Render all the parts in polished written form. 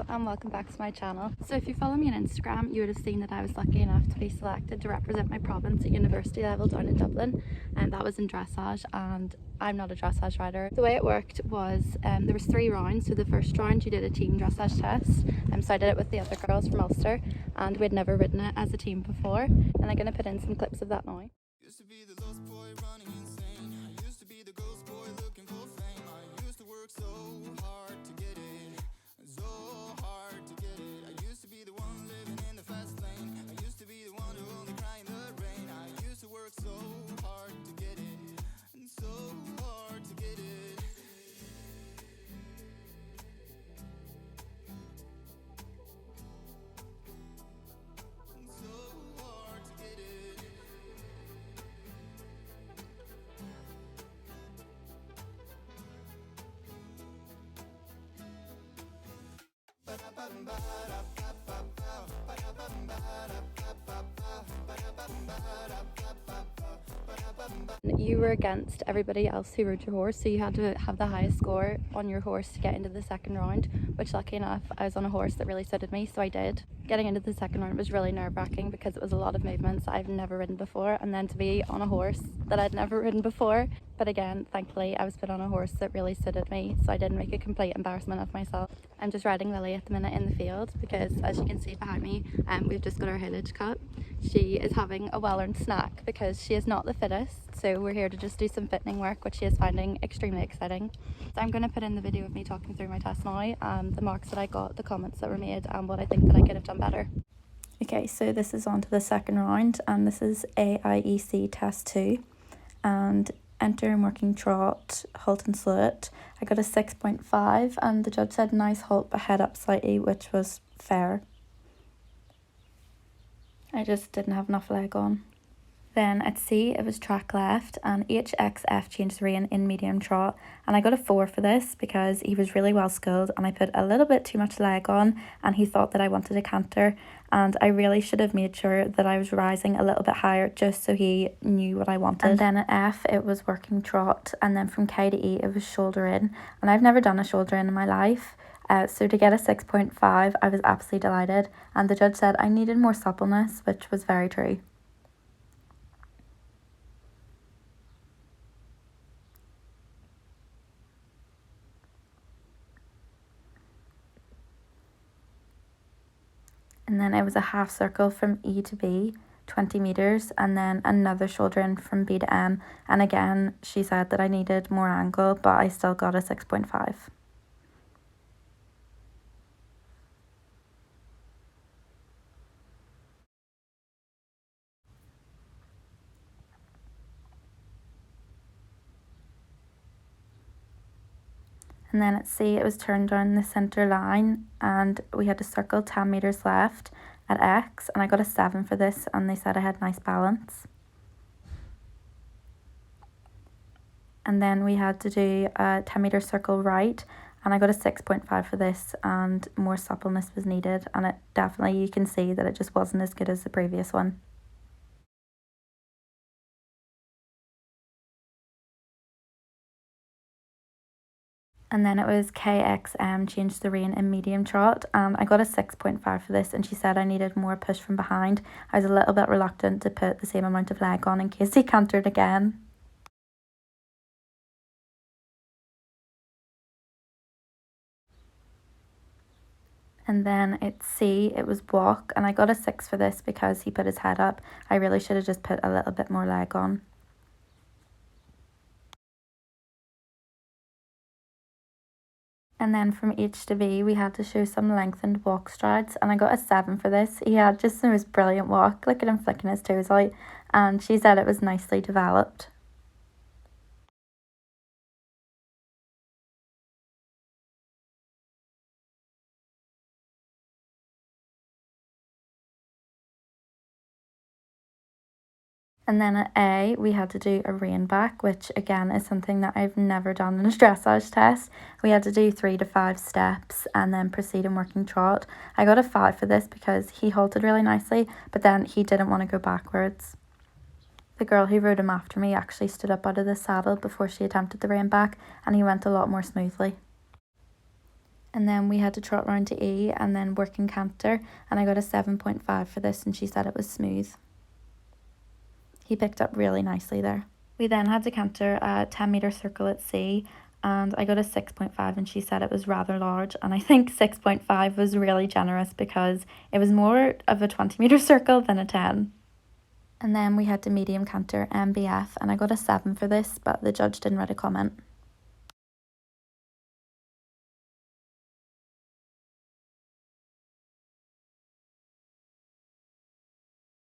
Hello and welcome back to my channel. So if you follow me on Instagram, you would have seen that I was lucky enough to be selected to represent my province at university level down in Dublin, and that was in dressage, and I'm not a dressage rider. The way it worked was there was 3 rounds. So the first round you did a team dressage test, so I did it with the other girls from Ulster, and we'd never ridden it as a team before, and I'm going to put in some clips of that now. Used to be the lost boy running insane. I used to be the ghost boy looking for fame. I used to work so hard to get it, so hard to get it. I used to be the one living in the fast lane. I used to be the one who only cried in the rain. I used to work so hard to get it, and so hard to get it. And so hard to get it. You were against everybody else who rode your horse, so you had to have the highest score on your horse to get into the second round, which lucky enough I was on a horse that really suited me, so I did. Getting into the second round was really nerve-wracking because it was a lot of movements I've never ridden before, and then to be on a horse that I'd never ridden before. But again, thankfully I was put on a horse that really suited me, so I didn't make a complete embarrassment of myself. I'm just riding Lily at the minute in the field because, as you can see behind me, we've just got our haylage cut. She is having a well-earned snack because she is not the fittest, so we're here to just do some fitting work, which she is finding extremely exciting. So I'm going to put in the video of me talking through my test now, and the marks that I got, the comments that were made, and what I think that I could have done better. Okay, so this is on to the second round, and this is AIEC test 2, and enter and working trot, halt and slow it. I got a 6.5, and the judge said nice halt but head up slightly, which was fair. I just didn't have enough leg on. Then at C it was track left, and HXF changed the rein in medium trot, and I got a 4 for this because he was really well skilled and I put a little bit too much leg on and he thought that I wanted a canter, and I really should have made sure that I was rising a little bit higher just so he knew what I wanted. And then at F it was working trot, and then from K to E it was shoulder in, and I've never done a shoulder in my life. So to get a 6.5 I was absolutely delighted, and the judge said I needed more suppleness, which was very true. And then it was a half circle from E to B, 20 meters, and then another shoulder in from B to M, and again she said that I needed more angle, but I still got a 6.5. And then at C it was turned down the centre line, and we had to circle 10 meters left at X, and I got a 7 for this, and they said I had nice balance. And then we had to do a 10-meter circle right, and I got a 6.5 for this, and more suppleness was needed, and it definitely, you can see that it just wasn't as good as the previous one. And then it was KXM changed the rein in medium trot, and I got a 6.5 for this, and she said I needed more push from behind. I was a little bit reluctant to put the same amount of leg on in case he cantered again. And then at C it was walk, and I got a 6 for this because he put his head up. I really should have just put a little bit more leg on. And then from H to B we had to show some lengthened walk strides, and I got a 7 for this. He had just the most brilliant walk, look at him flicking his toes out, and she said it was nicely developed. And then at A, we had to do a rein back, which again is something that I've never done in a dressage test. We had to do 3 to 5 steps and then proceed in working trot. I got a 5 for this because he halted really nicely, but then he didn't want to go backwards. The girl who rode him after me actually stood up out of the saddle before she attempted the rein back, and he went a lot more smoothly. And then we had to trot round to E and then working canter, and I got a 7.5 for this, and she said it was smooth. He picked up really nicely there. We then had to canter a 10-metre circle at C, and I got a 6.5, and she said it was rather large, and I think 6.5 was really generous because it was more of a 20-metre circle than a 10. And then we had to medium canter MBF, and I got a 7 for this, but the judge didn't write a comment.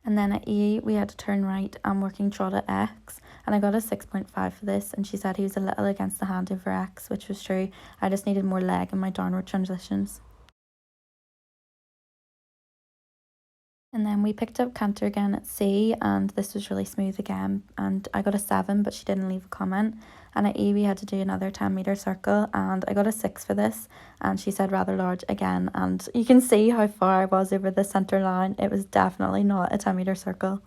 And then at E, we had to turn right and working trot at X, and I got a 6.5 for this, and she said he was a little against the hand over X, which was true. I just needed more leg in my downward transitions. And then we picked up canter again at C, and this was really smooth again, and I got a 7, but she didn't leave a comment. And at E we had to do another 10-metre circle, and I got a 6 for this, and she said rather large again, and you can see how far I was over the centre line. It was definitely not a 10-metre circle.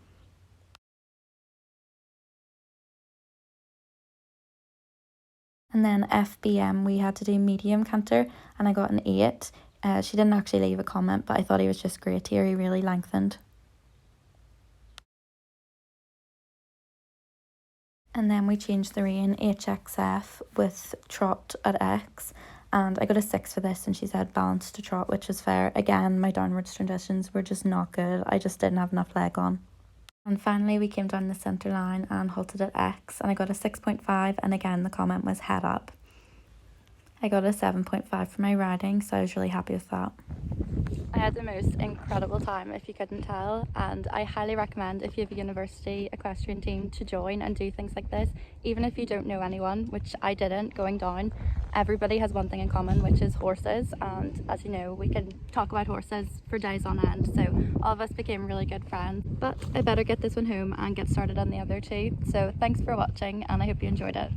And then FBM we had to do medium canter, and I got an 8. She didn't actually leave a comment, but I thought he was just great here. He really lengthened. And then we changed the rein HXF with trot at X, and I got a 6 for this, and she said balance to trot, which was fair. Again, my downwards transitions were just not good. I just didn't have enough leg on. And finally we came down the centre line and halted at X, and I got a 6.5, and again the comment was head up. I got a 7.5 for my riding, so I was really happy with that. I had the most incredible time, if you couldn't tell, and I highly recommend, if you have a university equestrian team, to join and do things like this. Even if you don't know anyone, which I didn't going down, everybody has one thing in common, which is horses, and as you know, we can talk about horses for days on end, so all of us became really good friends. But I better get this one home and get started on the other two. So thanks for watching, and I hope you enjoyed it.